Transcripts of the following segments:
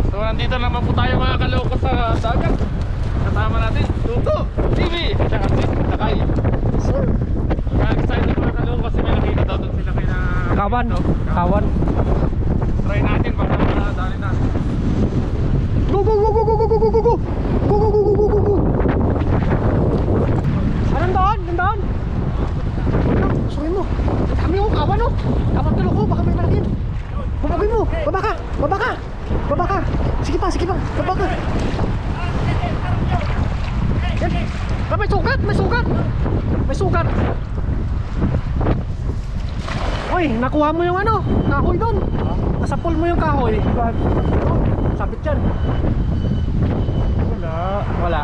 So nandito naman po tayo mga kaloko sa dagat. Kasama natin Tuto, TV, at saka si Takay. Sir. Excited mga kaloko kasi may nakita daw doon sila kay na Kawan. Kawan. Try natin baka dali na. Go go go go go go go go go go. Go go go go go go go. Anong daan? Anong daan? Ano? Suhin mo. Ang dami yung kawan oh. Kawan tulog ko. Baka may malakin. Bumagay mo. Baba ka. Baba ka. Baba ka. Sige pa. Sige pa. Baba ka. Yan. Ah, may sugat. May sugat. May sugat. Oy, nakuha mo yung ano? Kahoy doon. Nasapol mo yung kahoy. Sabit yan. Wala. Wala.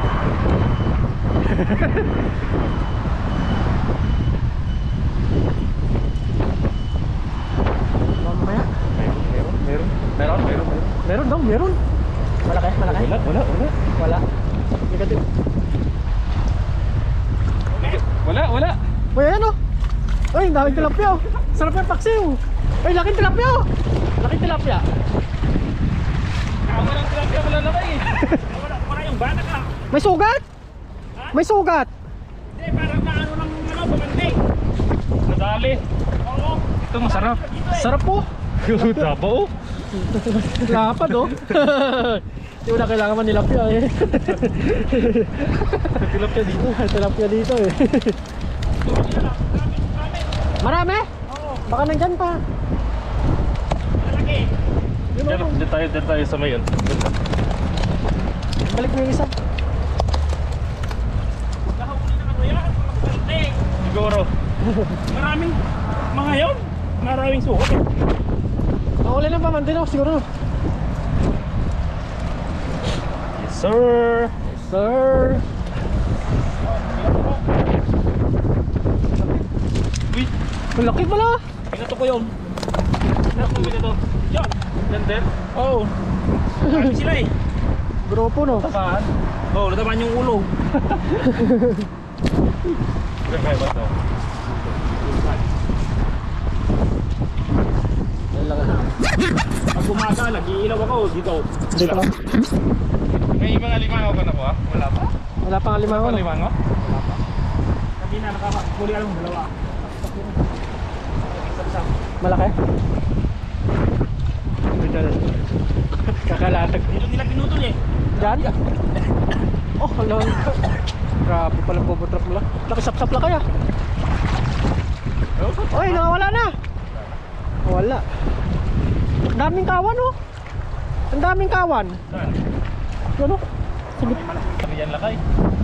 Mamaya. Meron daw, meron. Malaki, malaki. Wala. Negative. Wala. Uy, ano? Uy, daming tilapia. Sarap yung paksiw. Uy, laking tilapia. Laking tilapia. Walang tilapia, wala na kayo. Wala yung bata ka. May sugat? May sugat. Hindi, parang naano ng bumandi. Nadali. Oo. Ito masarap. Sarap po. Dapo. Lapad oh. Hindi mo na kailangan man nilapya eh. Tilapia dito. Tilapia dito eh. Marami? Baka nandyan pa. Dyan tayo sa mayon. Balik mo yung isa. Siguro. Maraming mga yun. Maraming suhot eh. Mahuli ng pamandin ako siguro. Yes sir. Sir. Wait. Malaki pala. Pinato ko yun. Pinato ko pinato. Yan. Yan din? Oo. Marami sila eh. Grupo no. Tamaan? Oo, natamaan yung ulo. Kaya ba ito? Pag umaga, nag-iilaw ako dito. Dito lang. May ibang alimango ka na po ah? Wala pa? Wala pang lima ko. Alimango? Sabi na nakakuli ka lang dalawa. Malaki. Kakalatag. Dito nila pinutol eh. Diyan? Oh, alam. Grabe pala bubutrap mo lang. Nakisap-sap lang kaya. Oy, nakawala na. Wala. Ang daming kawan oh. Ang daming kawan. Saan? Ano? Sige. Ano yan lakay?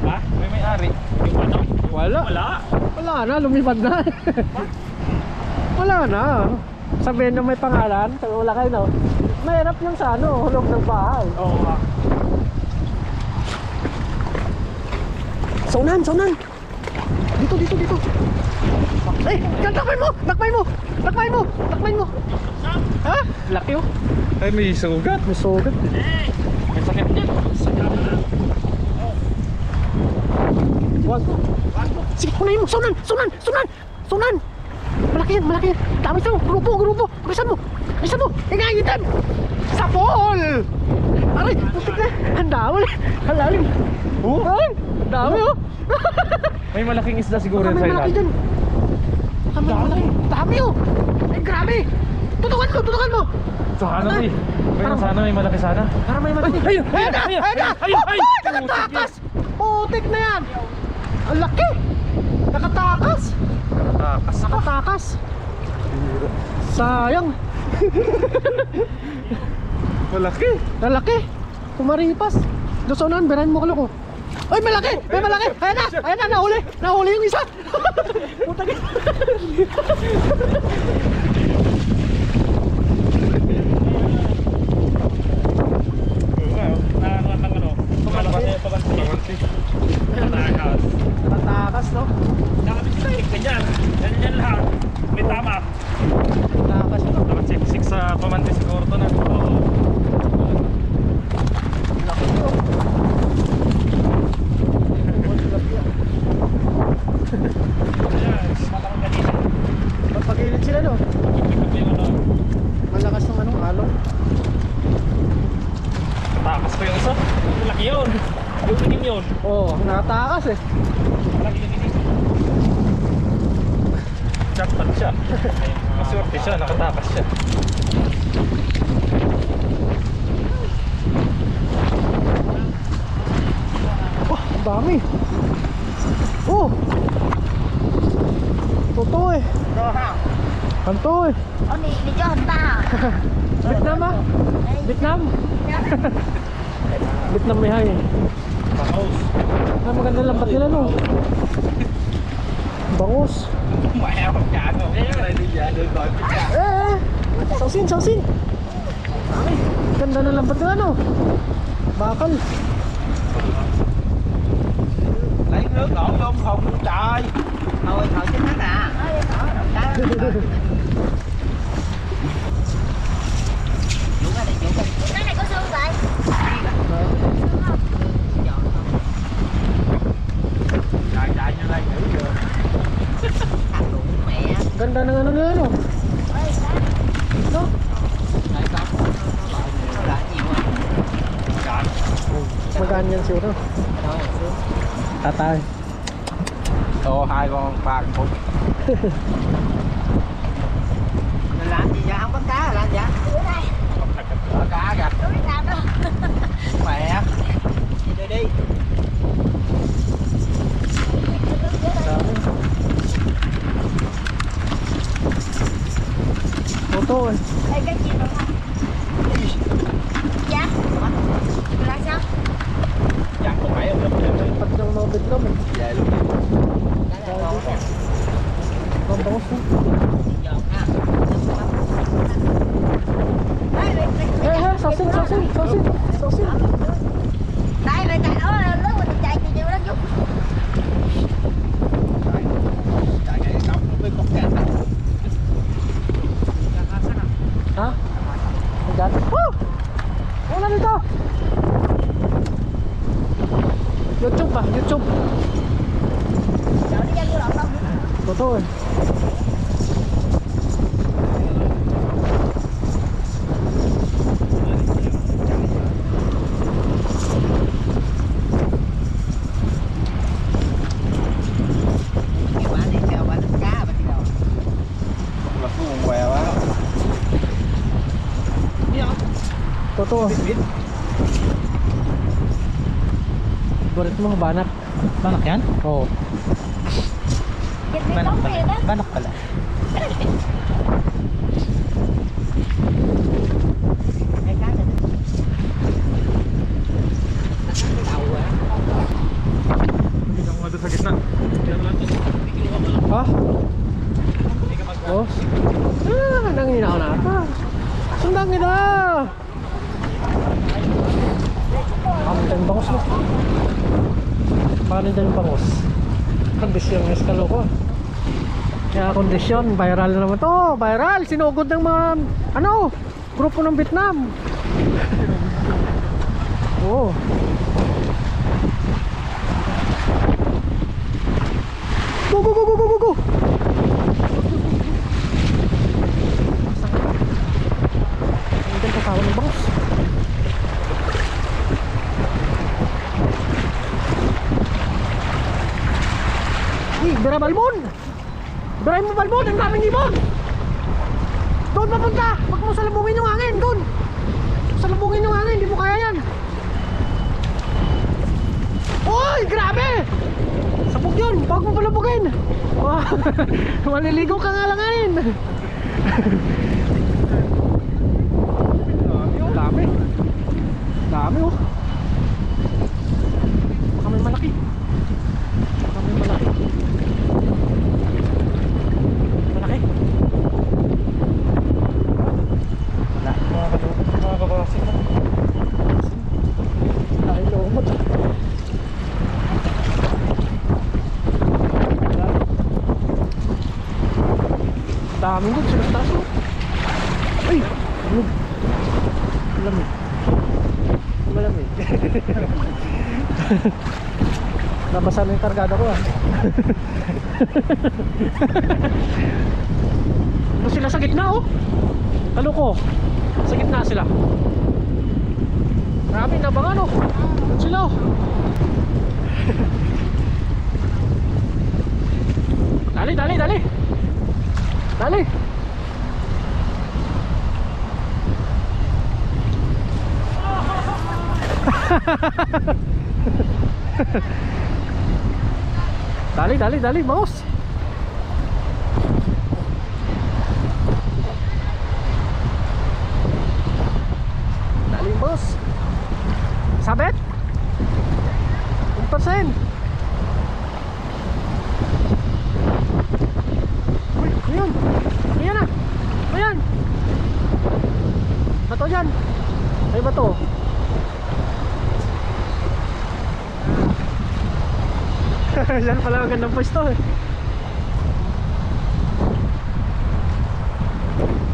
Ha? May may-ari. Yung ano? Wala. Wala. Wala na, lumipad na. Wala na. Sabihin na may pangalan, sabi wala kayo no. Mahirap yung sa ano, hulog ng bahay. Oo nga. Saunan. Dito. Eh, takpain mo. Ha? Laki oh. Ay, may sugat. May sugat. May sakit yan. Wag. Sige, unahin mo. Saunan. Malaki yan. Dami sa'yo. Grupo. Bilisan mo. Ingayitan. Sapol. Aray, putik na. Ang dami. Ang lalim. Ay, ang dami oh. May malaking isda siguro Baka sa may malaki ilalim. dyan. Baka may malaki. Dami oh. Ay, grabe. Tutukan mo. Sana eh. Sana may malaki sana. Para may malaki. Ayun! Ay! Nakatakas! Putik na yan! Ang laki! Nakatakas! Sayang! Malaki! Lalaki! Kumaripas! Dosonan, berahin mo ko. Ay, malaki! May malaki! Ayan na! Nahuli yung isa! Putak! Nakatakas, no? Nakabit sila eh. Ganyan lahat. May tama. Nakatakas, no? Dapat siksik sa pamante siguro to na. Laki, no? Pagpagilid sila, no? Malaki yun. Yung itim yun. Oo, nakatakas eh. Malaki yung itim. Jackpot siya. Maswerte siya, nakatakas siya. Wah, ang dami. Oh! Totoo eh. Kanto eh. Ni cho hình ta à? Vietnam ah. Vietnam. Vietnam may hay. Bangus. Ah, maganda lambat nila no. Bangus. Mẹ không trả rồi. Cái này đi về được rồi. Sausin, sausin. Ganda na lambat nila no. Bakal. Lấy nước đổ vô không trời. Thôi thôi chứ hết à. Cái này có xương vậy? Chạy chạy như đây thử chưa. Mẹ. Ganda ng ano nila no. No? Lại không? Nó lại nhiều quá. Chạy. Magaan yan siya no. Tatay. Tô 2 con 3 con phút. Mình làm gì vậy? Không bắt cá là làm gì vậy? Dưới đây. Có cá kìa. Tôi biết làm đâu. Mẹ. Đi đi. Totoo eh. Ê, cái gì đâu không? Dạ. Là sao? Chắc không phải không được. Pag ng mga Vietnam eh. Về luôn. Ang bangus no. Sausin, sausin, sausin, sausin. Đây mày chạy nó lớn mình chạy thì nhiều lắm chút. Chạy cái cọc nó mới có kẹt. Ha? Ayan. Woo! Wala dito! YouTube ba? YouTube. Chở nó ra vô lộn đâu. Totoo eh. Kêu bà đi theo bà đánh cá bà đi đâu. Là khu quần què quá. Totoo. Barit mo, banak. Banak yan? Oo. Dịch đi bóng kia đó. Banak pala. Cái cá này. Cái đầu á. Tingnan mo doon sa gitna. Diyan lang to. Ha? Oh. Ah, nanginaw na ata. Sundang kita. Amin bangus mo. Paano din yung bangus? Kondisyon ng eskalo ko. Kaya kondisyon, viral na naman to. Viral, sinugod ng mga, ano, grupo ng Vietnam. Oo. Go, go, go, go, go, go, go. Hindi pa tawag ng bangus. Bira balbon! Bira mo balbon! Ang daming ibon! Doon papunta! Huwag mo salubungin yung hangin! Doon! Salubungin yung hangin! Hindi mo kaya yan! Uy! Grabe! Sabog yun! Huwag mo palubugin! Wow. Maliligo ka nga lang ngayon! Dami! Dami oh! Baka may malaki! Baka may malaki! Malaki? Wala. Mga kabasin na. Ay, lumot. Dami doon, sila taas oh. Ay! Lumot. Malamig. Malamig. Nabasa na yung kargada ko ah. Ito sila sa gitna oh. Talo ko. Sa gitna sila. Ha? dami nabangan oh. Yan sila oh. Dali, dali, dali. Dali. Dali, dali, dali, bangos. Dali, bangos. Sabit? 1%. Uy, ayan. Ayan na. Ayan. Bato dyan. Ay, bato. Yan pala ang gandang pwesto eh.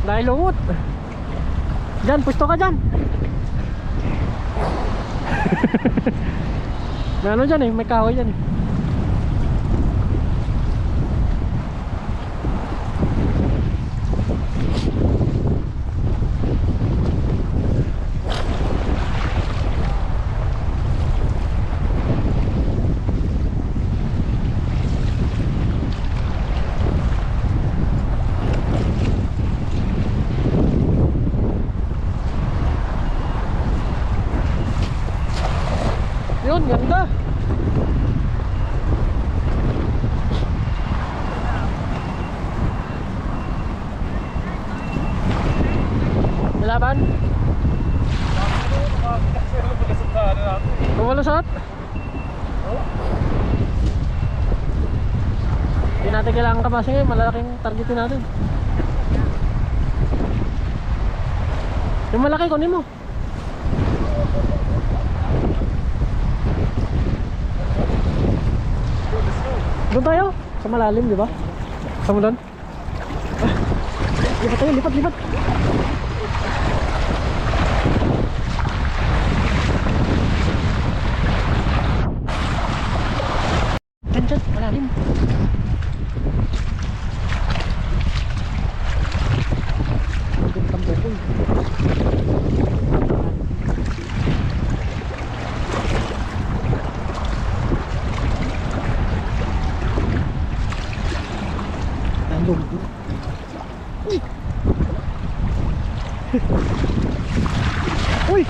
Dahil lumot. Diyan, pwesto ka dyan. May ano dyan eh, may kahoy dyan eh. Yun, ganda. Nilaban? Kumalusot? Hindi natin kailangan kapasa ngayon, malalaking targetin natin. Yung malaki, kunin mo. Doon tayo, sa malalim, di ba? Sa mo doon? Ah, lipat tayo, lipat, lipat. Diyan, diyan, malalim. Uy!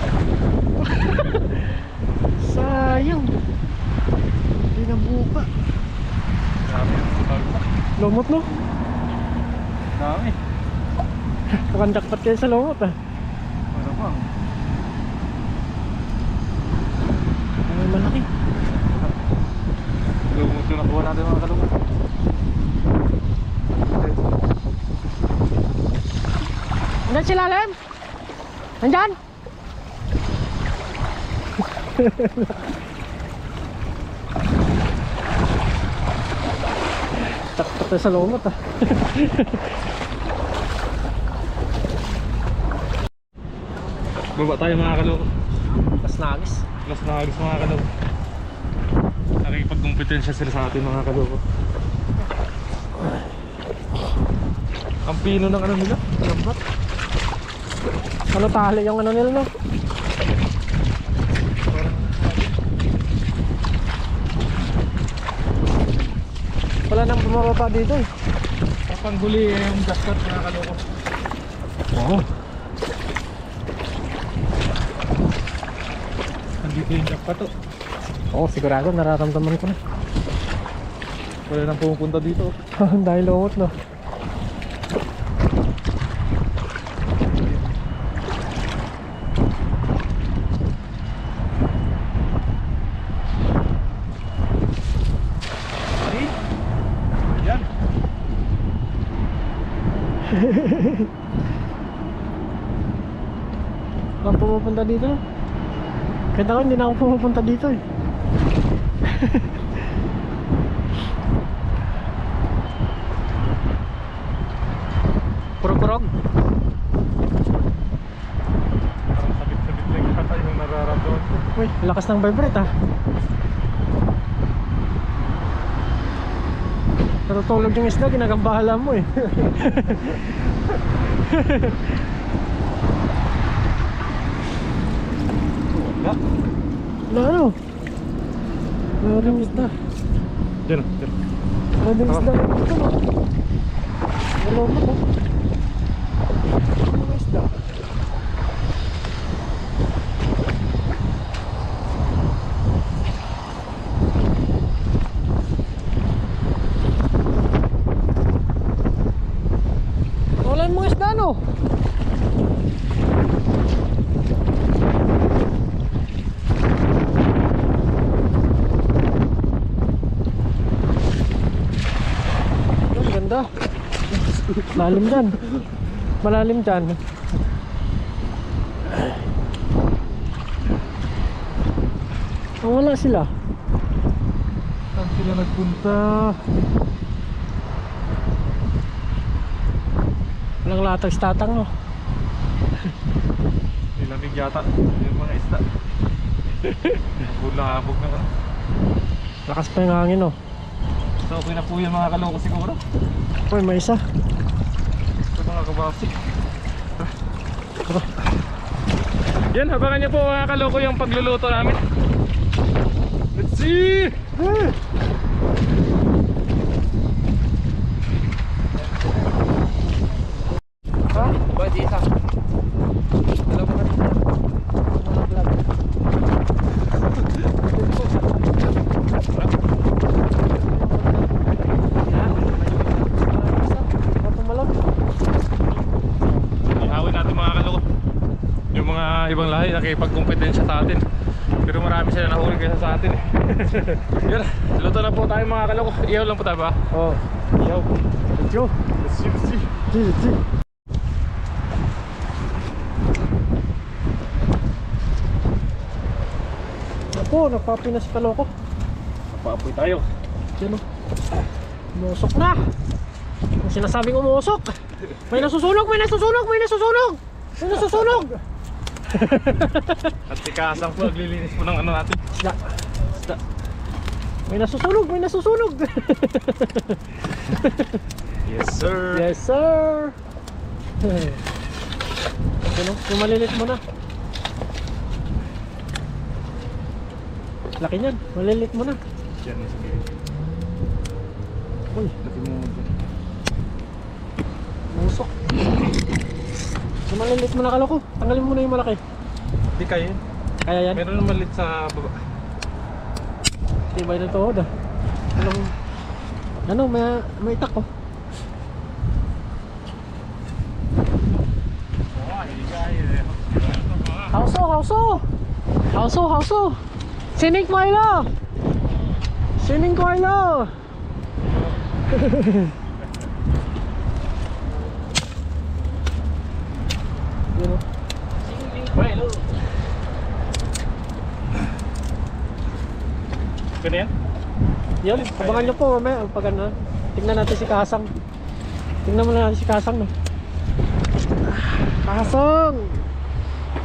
Sayang. Hindi nabuka. Lumot no? Dami. Mukhang jackpot kayo sa lumot ah. Ano bang? Ay, malaki. Lumot yung nakuha natin mga kalumot. Nandyan si Lalim? Nandyan? Takot sa lumot ah. Baba tayo mga kalumot. Mas nagis. Mas nakagis mga kalumot. Nakikipagkumpetensya sila sa atin mga kalumot. Ang pino ng ano nila? Lambat. Ano tali yung ano nila no? Wala nang bumababa dito eh. Kapag huli yung jackpot mga kalumot. Oo. Nandito yung jackpot to. Oo, sigurado nararamdaman ko na. Wala nang pumupunta dito. Dahil lumot no. Yan. Bang pumupunta dito? Kahit ako hindi na ako pumupunta dito eh. Kurog-kurog. Parang sabit-sabit lang yata yung nararamdaman ko. Uy, lakas ng vibrate ah. Natutulog yung isda, ginagambahala mo eh. Wala ano? Wala rin isda. Diyan. Wala rin isda. Wala mo ko. Wala isda. Wala mo isda no? Ang ganda. Malalim dyan. Malalim dyan. Oh, wala sila. Saan sila nagpunta? Walang latag-statang no? Nilamig yata yung mga isda. Habog na ka. Lakas pa yung hangin no? So okay na po yung mga kaloko siguro. Uy, may isa. Ito mga kabasik. Yan, habangan niyo po mga kaloko yung pagluluto namin. Let's see! Ha? Ba't isa? Alam mo kanina. Ihawin natin mga kaloko. Yung mga ibang lahi nakipagkumpetensya sa atin. Pero marami sila nahuli kaysa sa atin eh. Yan, luto na po tayo mga kaloko. Ihaw lang po tayo ba? Oh, Ihaw. let's go. Let's see, let's see. Let's see. Ako, nagpapinas ka loko. Napaapoy tayo. Yan o. Umusok na. Ang sinasabing umusok. May nasusunog, may nasusunog, may nasusunog. May nasusunog. At si Kasang po naglilinis po ng ano natin. Isda. Isda. May nasusunog, may nasusunog. Yes sir. Yes sir. Ano, yung malilit mo na. Laki niyan, malilit mo na. Yan, sige. Uy, Laki mo dyan. musok. Yung malilit mo na kaloko. Tanggalin mo na yung malaki. Hindi kaya yun. Kaya yan? Meron naman malit sa baba. Tibay ng tuhod ah. Ano, may itak oh. Hauso. Sining ko ilo. Yun oh. Ganyan yan? Yan, abangan nyo po mamaya pag ano. Tingnan natin si Kasang. Tingnan mo na natin si Kasang no. Kasang!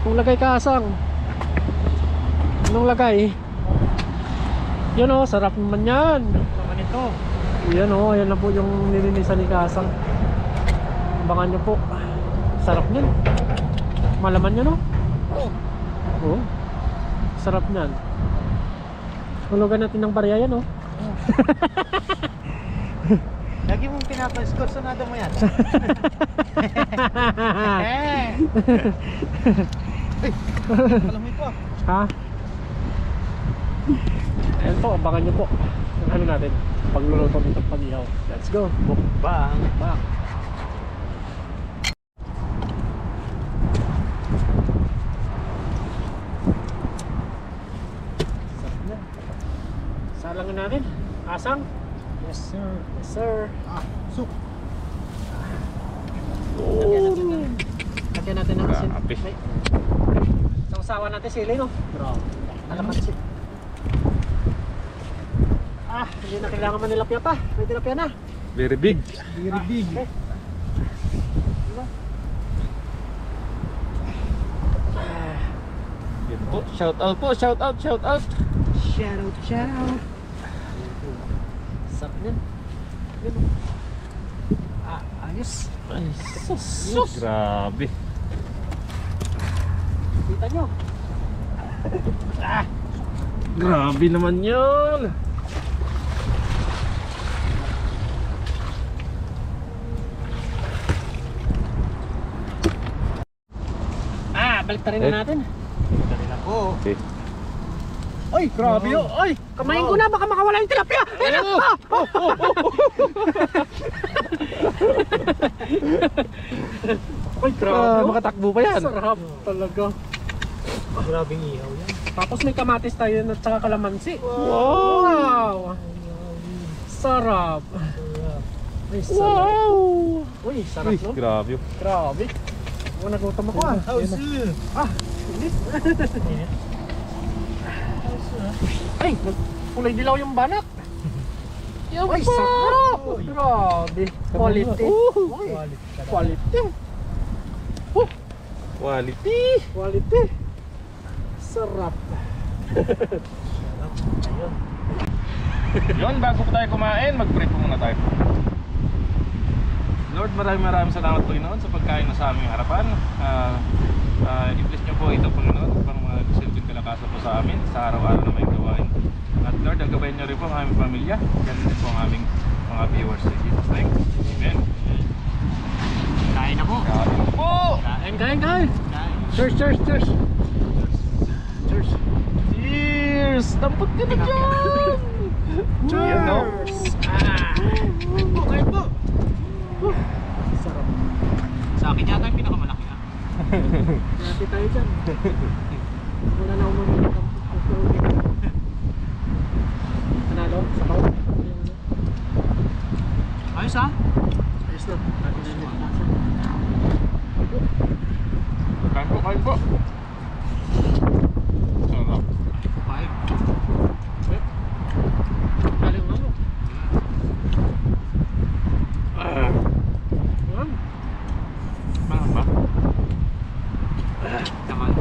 Kung lagay Kasang. Anong lagay? Yan o, sarap naman yan. Naman ito. Yan o, yan na po yung nilinisan ni Kasang. Abangan nyo po. Sarap nyan. Malaman yan o. Oo. Sarap nyan. Hulugan natin ng barya yan o. Lagi mong pinapa-score, sonado mo yan. Alam mo ito. Ha? Ayan po, abangan nyo po. Ang ano natin, pagluluto nito pag-ihaw. Let's go. Bang. Back. Sarap na. Salangan natin. Asang? Yes sir. Yes sir. Suk. Lagyan natin ng asin. Grabe. May- Sausawan natin sili no? Bro. Alamansi. Hindi na kailangan manilapya pa. May tilapia na. Very big. Very big. Okay. Yan po. Shout out po. Shout out. Shout out. Sarap yan. Yun. Ayos. Ay, sus. Grabe. Kita nyo. Grabe naman yun. Balik na rin na natin. Oo. Okay. Ay, grabe yun. Ay, kamayin ko na, baka makawala yung tilapia. Ayan na. Ay, grabe. Makatakbo pa yan. Sarap talaga. Grabing ihaw yan. Tapos may kamatis tayo at saka kalamansi. Wow. Wow. Sarap. Ay, sarap. Wow. Uy, sarap no? Grabe yun. Grabe. Ako nagutom ako ah. Hindi. Ay, kulay dilaw yung banak. Ay, sarap. Grabe. Quality. Uy, quality. Quality. Quality. Sarap. Yun, bago po tayo kumain, mag-pray po muna tayo. Lord, maraming salamat Panginoon sa pagkain na sa aming harapan. I-bless niyo po ito Panginoon upang magsilbing kalakasan po sa amin sa araw-araw na may gawain. At Lord, ang gabayan niyo rin po ang aming pamilya. Ganun din po ang aming mga viewers. In Jesus' name, Amen. Kain na po. Kain po! Kain. Cheers. Cheers. Cheers! Dampot ka na dyan! Cheers! No? Kain po. Sarap. Sa akin yata yung pinakamalaki ah. Dati tayo dyan. Wala na umamit ang Panalo? Sabaw? Ayos ah. Ayos na. Kain po. Sarap. Five. Galing ano? Yan. Parang ba? Naman.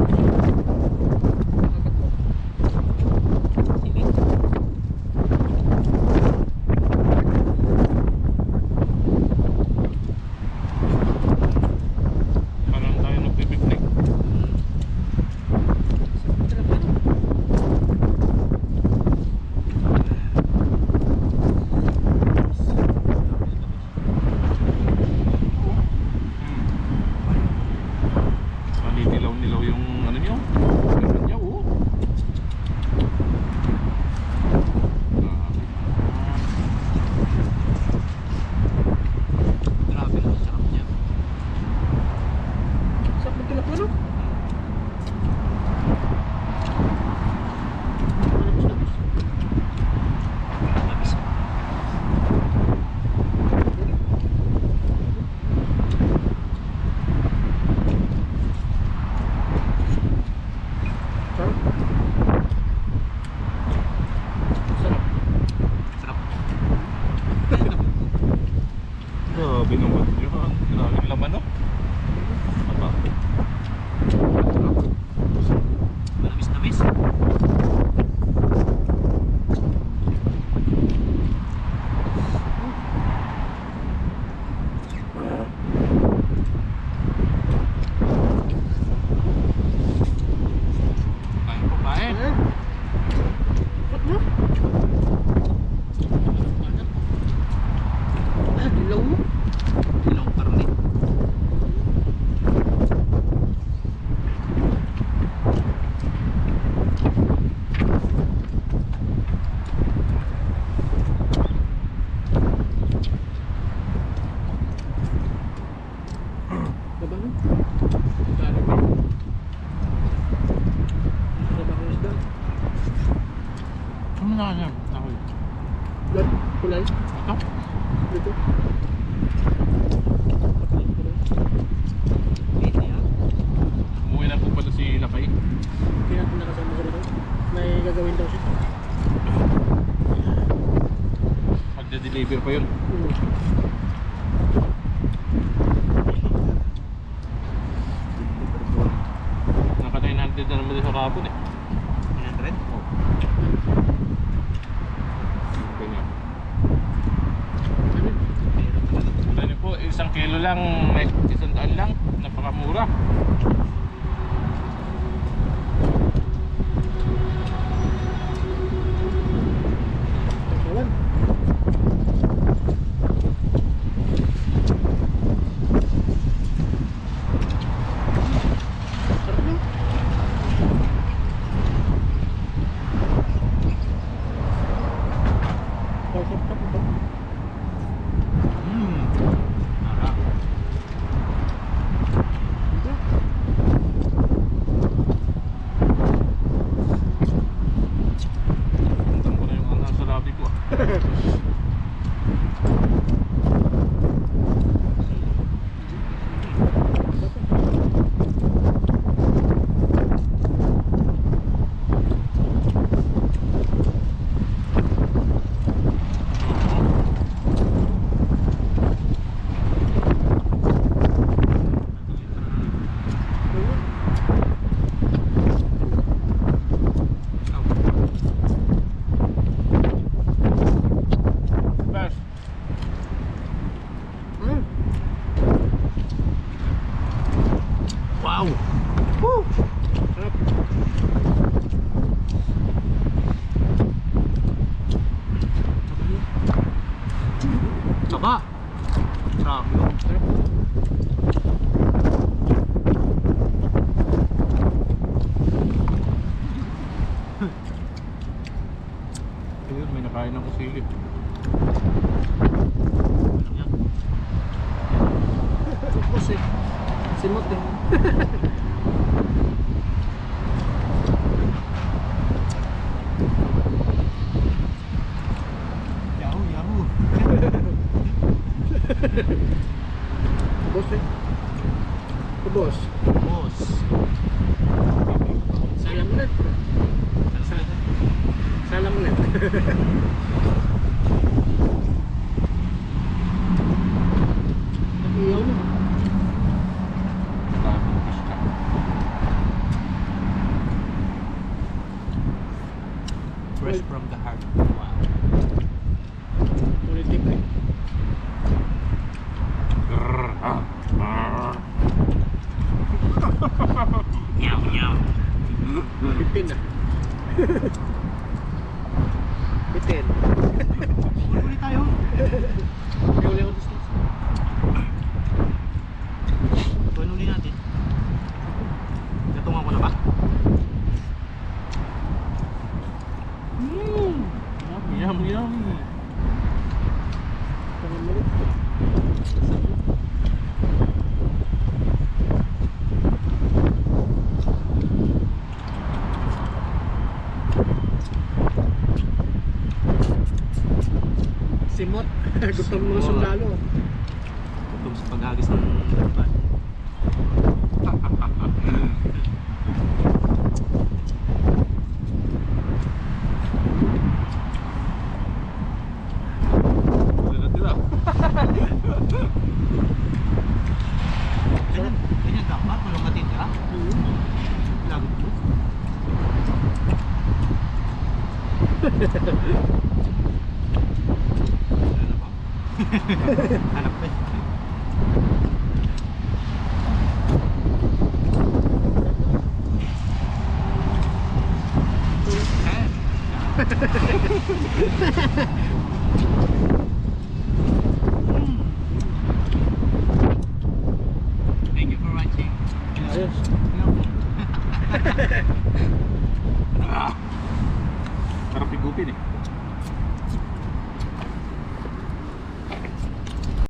Sinig. Parang tayo nagpipiknik. Nilaw yung ano niyo. Meron niya, oh. Grabe ang sarap niya. Sarap ng tilapia no? Labis. Sarap. Grabe naman yun. Grabe yung laman, no? Apa? Manamis-namis. Kain po, kain. Dilaw mo? Ilong karne. Diba no? Galing mo? Diba ang isda? Ano na yan? Ako yun. Blood? Kulay? Ito? Dito? Dito yan. Umuwi na po pala si Lakay. Hindi natin nakasama sa dito. May gagawin daw siya. Magde-deliver pa yun. Naka 900 na naman din sa kapon eh. 900? Kanya. Meron talaga. Ano po, 1 kilo lang, may 100 lang. Napakamura. Kain ng kusili. Boss eh. Simot eh. Yahoo, yahoo. Boss eh. Boss. Boss. Salam ulit. Salam ulit. Iyaw mo. Daming fish ka. Fresh from the heart. Wow. Ulitin ko eh. Grrr, ah, ah. Nyaw, nyaw. Bitin na. Bitin. Uli tayo. Uli ako gusto. Tuwan uli natin. Natungan ko na ba? Yum, yum. Simot. Gusto mo mga sundalo. Gutom sa paghagis ng laban. Wala na tira. Ganyan dapat, walang matitira. Lagot mo. Ano ba? Hanap ba? Thank you for watching. Ayos. Sarap higupin eh.